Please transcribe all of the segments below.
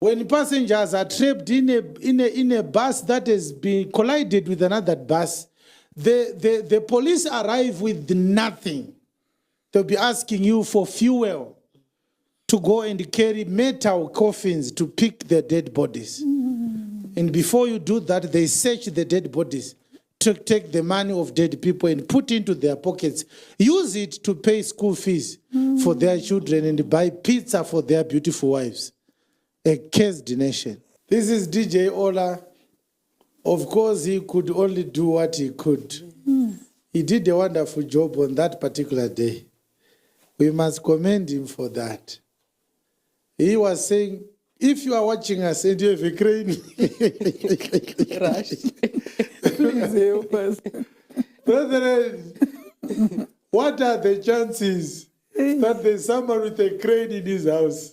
When passengers are trapped in a bus that has been collided with another bus, the police arrive with nothing. They'll be asking you for fuel to go and carry metal coffins to pick the dead bodies. And before you do that, they search the dead bodies to take the money of dead people and put into their pockets, use it to pay school fees for their children and buy pizza for their beautiful wives. A cursed nation. This is DJ Ollah. Of course, he could only do what he could. He did a wonderful job on that particular day. We must commend him for that. He was saying, if you are watching us and you have a crane, please help us. Brethren, what are the chances that there's someone with a crane in his house?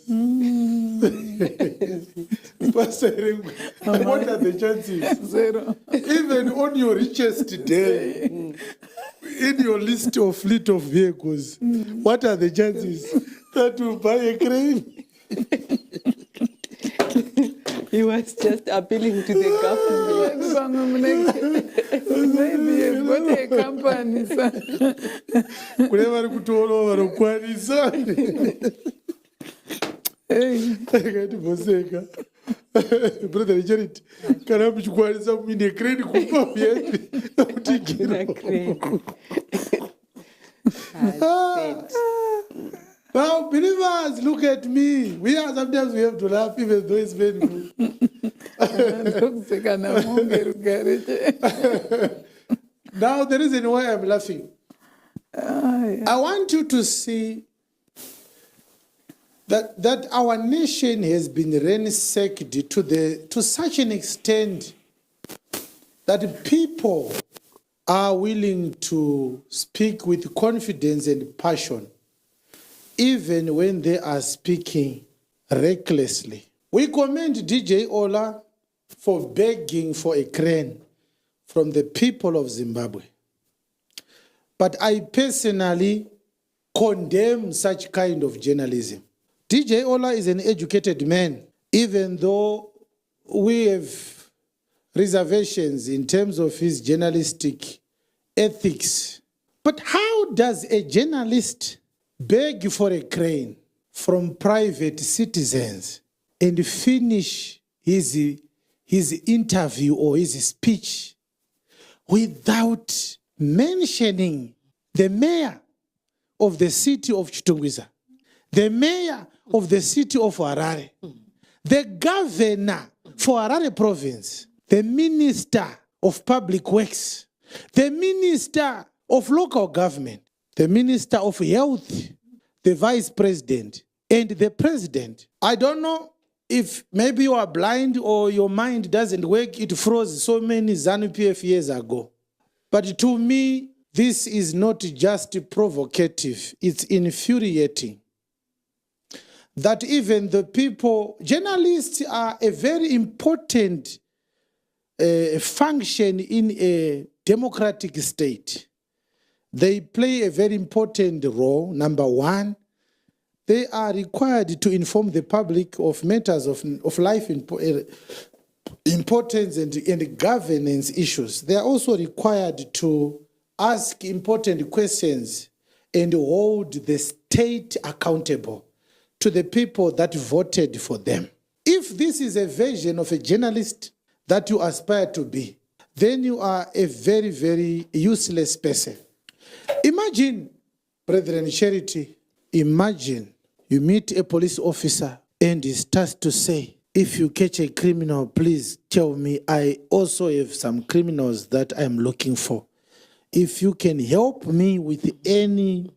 Pastor, what are the chances? Zero. Even on your richest day, in your list of fleet of vehicles, what are the chances that you buy a crane? He was just appealing to the government. Maybe you've got a company, Brother Jared, can I be quiet? Some in a crane Now, believers, look at me. Sometimes we have to laugh even though it's painful. Now, the reason why I'm laughing, I want you to see that our nation has been ransacked to such an extent that people are willing to speak with confidence and passion, even when they are speaking recklessly. We commend DJ Ollah for begging for a crane from the people of Zimbabwe. But I personally condemn such kind of journalism. DJ Ollah is an educated man, even though we have reservations in terms of his journalistic ethics. But how does a journalist beg for a crane from private citizens and finish his interview or his speech without mentioning the mayor of the city of Chitungwiza, the mayor of the city of Harare, the governor for Harare province, the minister of public works, the minister of local government, the minister of health, the vice president, and the president? I don't know if maybe you are blind or your mind doesn't work. It froze so many ZANU-PF years ago. But to me, this is not just provocative, it's infuriating. That even the people, journalists are a very important function in a democratic state. They play a very important role. Number one, they are required to inform the public of matters of life importance and governance issues. They are also required to ask important questions and hold the state accountable to the people that voted for them. If this is a version of a journalist that you aspire to be, then you are a very, very useless person. Imagine, brethren, charity, imagine you meet a police officer and he starts to say, if you catch a criminal, please tell me. I also have some criminals that I'm looking for. If you can help me with any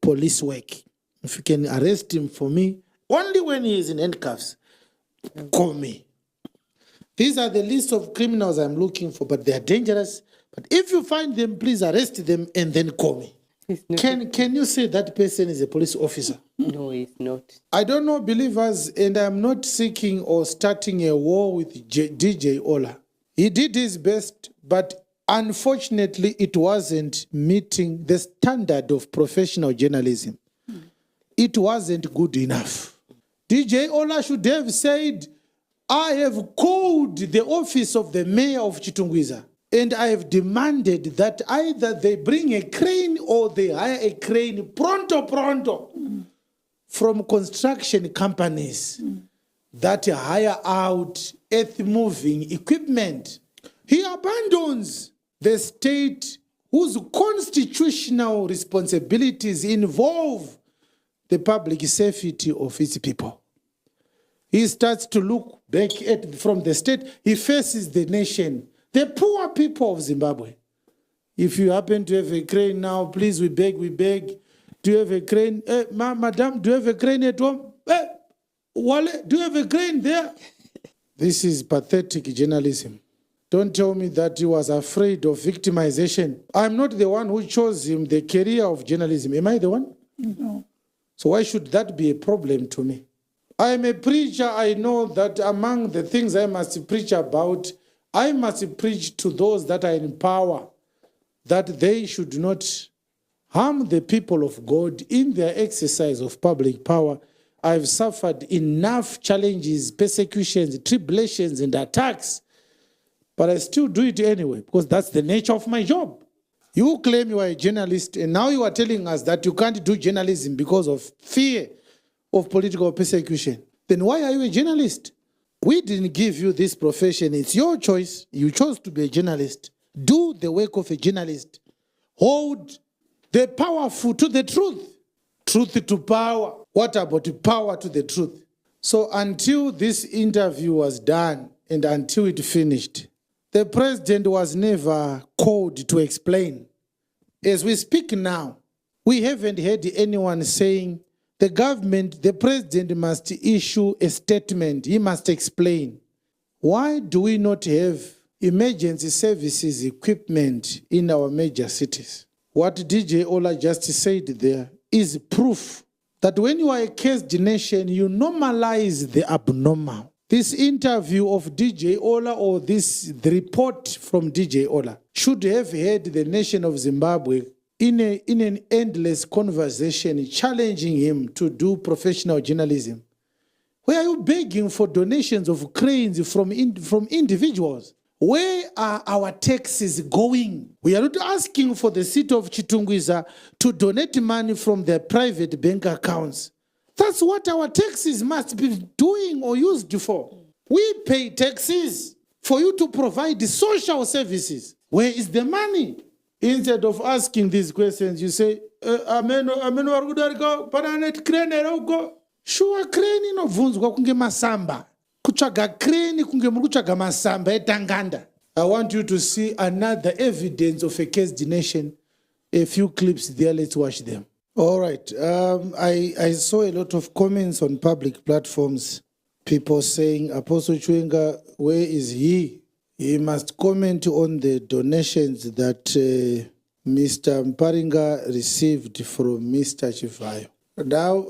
police work, if you can arrest him for me, only when he is in handcuffs, call me. These are the list of criminals I'm looking for, but they are dangerous. But if you find them, please arrest them and then call me. Can you say that person is a police officer? No, he's not. I don't know, believers, and I'm not seeking or starting a war with DJ Ollah. He did his best, but unfortunately, it wasn't meeting the standard of professional journalism. It wasn't good enough. DJ Ollah should have said, I have called the office of the mayor of Chitungwiza and I have demanded that either they bring a crane or they hire a crane pronto from construction companies that hire out earth-moving equipment. He abandons the state whose constitutional responsibilities involve the public safety of its people. He starts to look back from the state. He faces the nation, the poor people of Zimbabwe. If you happen to have a crane now, please, we beg. Do you have a crane? Madam, do you have a crane at home? Wale, do you have a crane there? This is pathetic journalism. Don't tell me that he was afraid of victimization. I'm not the one who chose him the career of journalism. Am I the one? No. So why should that be a problem to me? I am a preacher. I know that among the things I must preach about, I must preach to those that are in power, that they should not harm the people of God in their exercise of public power. I've suffered enough challenges, persecutions, tribulations, and attacks, but I still do it anyway because that's the nature of my job. You claim you are a journalist, and now you are telling us that you can't do journalism because of fear of political persecution. Then why are you a journalist? We didn't give you this profession. It's your choice. You chose to be a journalist. Do the work of a journalist. Hold the powerful to the truth. Truth to power. What about power to the truth? So until this interview was done and until it finished, the president was never called to explain. As we speak now, we haven't heard anyone saying the government, the president must issue a statement. He must explain. Why do we not have emergency services equipment in our major cities? What DJ Ollah just said there is proof that when you are a cursed nation, you normalize the abnormal. This interview of DJ Ollah or the report from DJ Ollah should have had the nation of Zimbabwe in an endless conversation challenging him to do professional journalism. Where are you begging for donations of cranes from individuals? Where are our taxes going? We are not asking for the city of Chitungwiza to donate money from their private bank accounts. That's what our taxes must be doing or used for. We pay taxes for you to provide the social services. Where is the money? Instead of asking these questions, you say, sure, crane inovhunzwa kunge masamba. Kutsvaga crane kunge muri kutsvaga masamba etanganda. I want you to see another evidence of a cursed nation. A few clips there, let's watch them. All right. I saw a lot of comments on public platforms. People saying, Apostle Chiwenga, where is he? He must comment on the donations that Mr. Muparinga received from Mr. Chivayo. Now,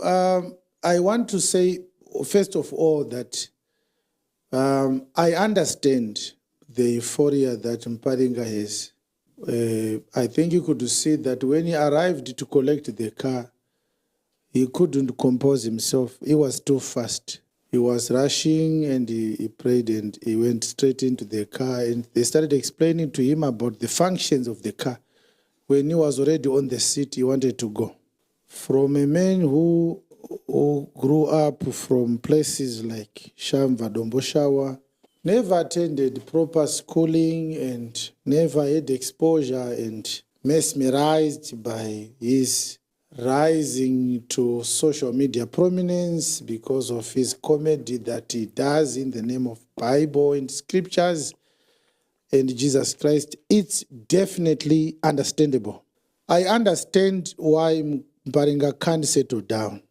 I want to say, first of all, that I understand the euphoria that Muparinga has. I think you could see that when he arrived to collect the car, he couldn't compose himself. He was too fast. He was rushing and he prayed and he went straight into the car and they started explaining to him about the functions of the car. When he was already on the seat, he wanted to go. From a man who grew up from places like Shamva, Domboshawa, never attended proper schooling and never had exposure and mesmerized by his rising to social media prominence because of his comedy that he does in the name of Bible and scriptures and Jesus Christ. It's definitely understandable. I understand why Muparinga can't settle down.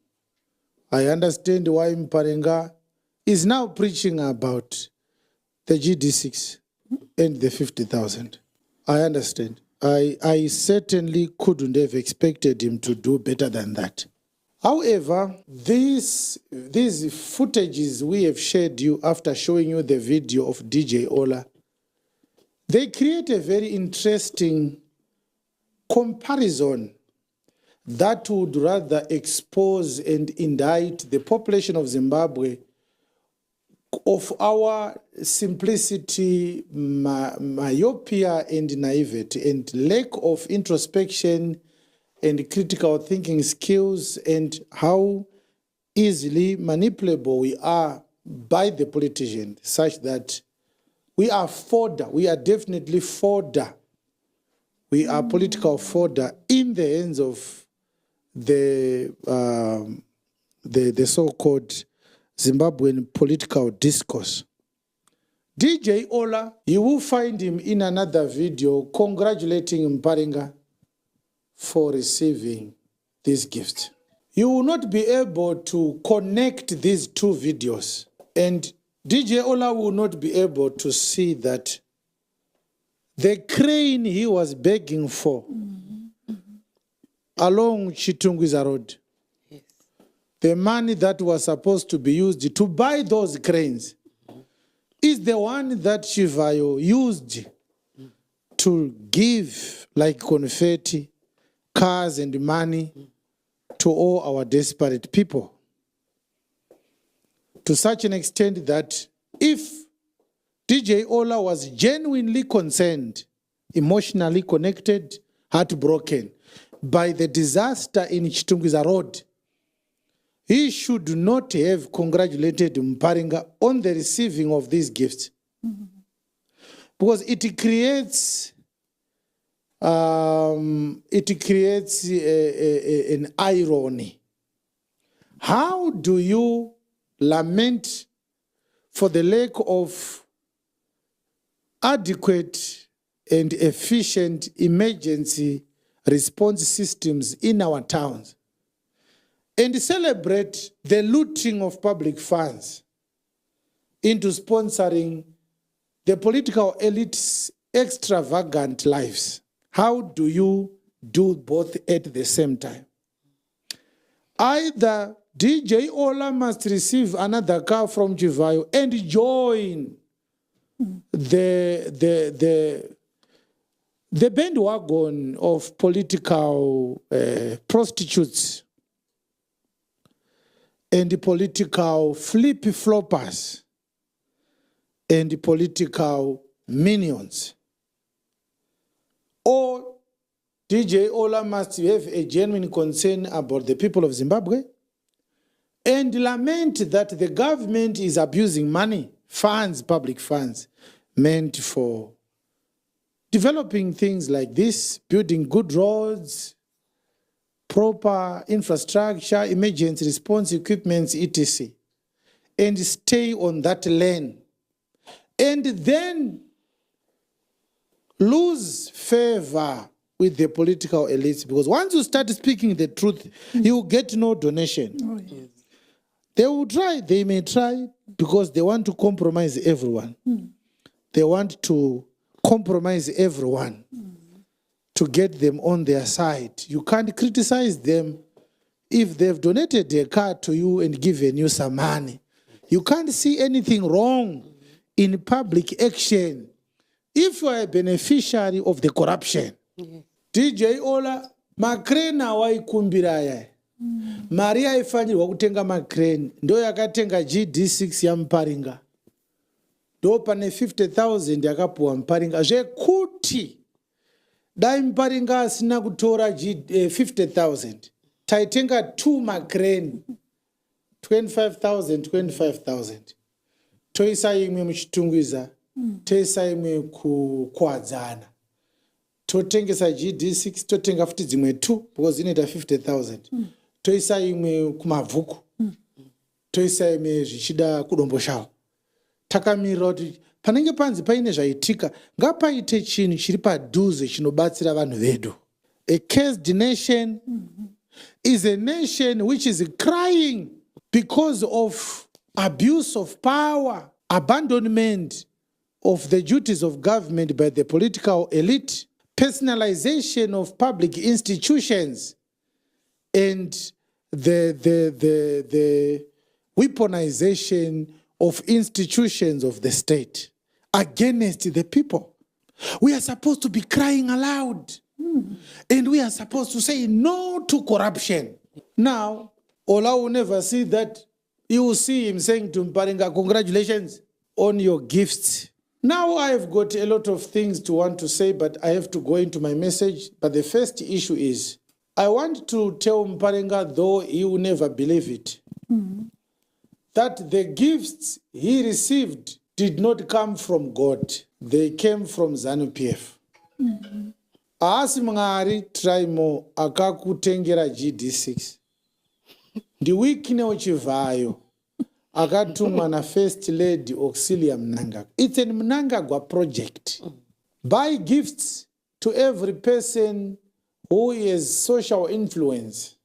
I understand why Muparinga is now preaching about the GD6 and the 50,000. I understand. I certainly couldn't have expected him to do better than that. However, these footages we have shared you after showing you the video of DJ Ollah, they create a very interesting comparison that would rather expose and indict the population of Zimbabwe of our simplicity, myopia and naivety, and lack of introspection and critical thinking skills, and how easily manipulable we are by the politician, such that we are fodder. We are definitely fodder. We are political fodder in the hands of the so-called Zimbabwean political discourse. DJ Ollah, you will find him in another video congratulating Muparinga for receiving this gift. You will not be able to connect these two videos, and DJ Ollah will not be able to see that the crane he was begging for along Chiwenga Road, the money that was supposed to be used to buy those cranes, is the one that Chivayo used to give like confetti, cars and money to all our desperate people. To such an extent that if DJ Ollah was genuinely concerned, emotionally connected, heartbroken by the disaster in Chiwenga Road, he should not have congratulated Muparinga on the receiving of these gifts. Because it creates an irony. How do you lament for the lack of adequate and efficient emergency response systems in our towns, and celebrate the looting of public funds into sponsoring the political elite's extravagant lives? How do you do both at the same time? Either DJ Ollah must receive another car from Chivayo and join the bandwagon of political prostitutes and the political flip-floppers and the political minions. Or DJ Ollah must have a genuine concern about the people of Zimbabwe and lament that the government is abusing money, funds, public funds, meant for developing things like this, building good roads, proper infrastructure, emergency response equipment, etc., and stay on that lane, and then lose favor with the political elites. Because once you start speaking the truth, you get no donation. Oh, yes. They will try, they may try, because they want to compromise everyone. They want to compromise everyone to get them on their side. You can't criticize them if they've donated their car to you and given you some money. You can't see anything wrong in public action if you are a beneficiary of the corruption. DJ Ollah, makrane awaikumbiraya. Maria ifanirwa kutenga makrane, ndo yakatenga GD6 ya Muparinga. Ndo pane 50,000 yakapuwa Muparinga. Zvekuti dai Muparinga asina kutora 50,000, taitenga 2 makrane, 25,000. Toisa imwe muchitungiza, toisa imwe kukwadzana. Totengesa GD6, totenga futi dzimwe 2 because inoita 50,000. Toisa imwe kumabvuku. Toisa imwe zvichida kudombo shawo. Takamirira kuti panenge panzi paine zvaitika, ngapaite chinhu chiri padhuze chinobatsira vanhu vedu. A cursed nation is a nation which is crying because of abuse of power, abandonment of the duties of government by the political elite, personalization of public institutions, and the weaponization of institutions of the state against the people. We are supposed to be crying aloud And we are supposed to say no to corruption. Now, Ollah will never see that. You will see him saying to Muparinga, congratulations on your gifts. Now I've got a lot of things to want to say, but I have to go into my message. But the first issue is, I want to tell Muparinga, though he will never believe it, that the gifts he received did not come from God. They came from ZANU-PF. Asi mngari traimo akakutengera GD6. Ndi wiki neochivayo akatumwa na First Lady Auxilia Mnangagwa. It's a Mnangagwa project. Buy gifts to every person who has social influence,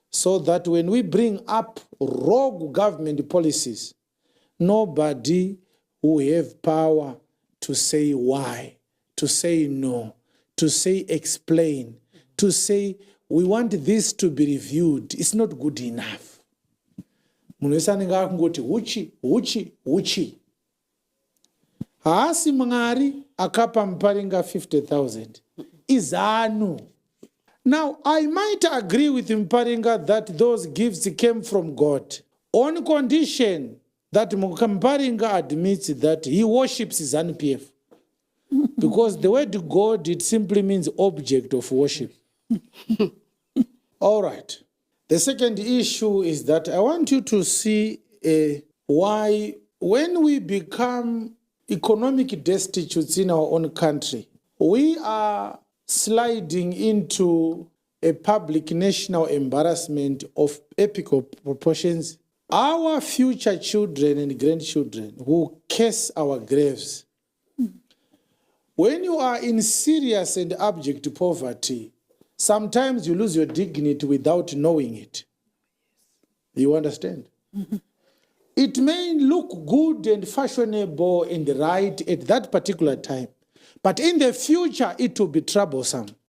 so that when we bring up rogue government policies, nobody will have power to say why, to say no, to say explain, to say we want this to be reviewed. It's not good enough. Munesanenga kungoti uchi. Haasi mngari akapa Muparinga 50,000. Izanu. Now, I might agree with Muparinga that those gifts came from God, on condition that Muparinga admits that he worships ZANU-PF. Because the word God, it simply means object of worship. All right. The second issue is that I want you to see why when we become economic destitutes in our own country, we are sliding into a public national embarrassment of epic proportions. Our future children and grandchildren will curse our graves. When you are in serious and abject poverty, sometimes you lose your dignity without knowing it. You understand? It may look good and fashionable and right at that particular time, but in the future, it will be troublesome.